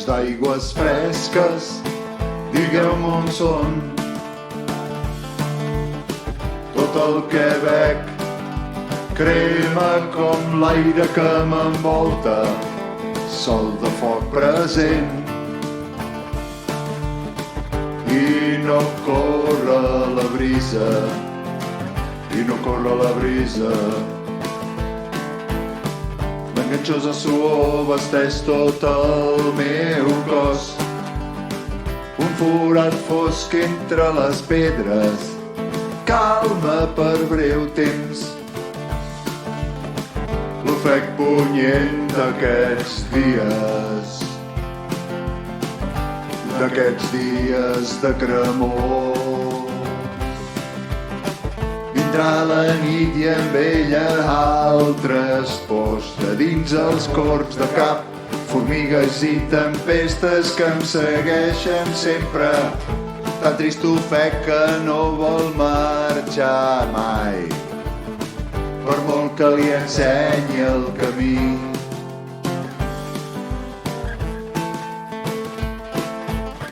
temps d'aigües fresques, digueu-me on són. Tot el que bec crema com l'aire que m'envolta, sol de foc present. I no corre la brisa, i no corre la brisa. L'enganxosa suor vesteix tot el meu cos. Un forat fosc entre les pedres calma per breu temps l'ofec punyent d'aquests dies de cremor. Vindrà la nit i amb ella altres pors de dins els corbs de cap, formigues i tempestes que em segueixen sempre, tan trist ofec que no vol marxar mai, per molt que li ensenyi el camí.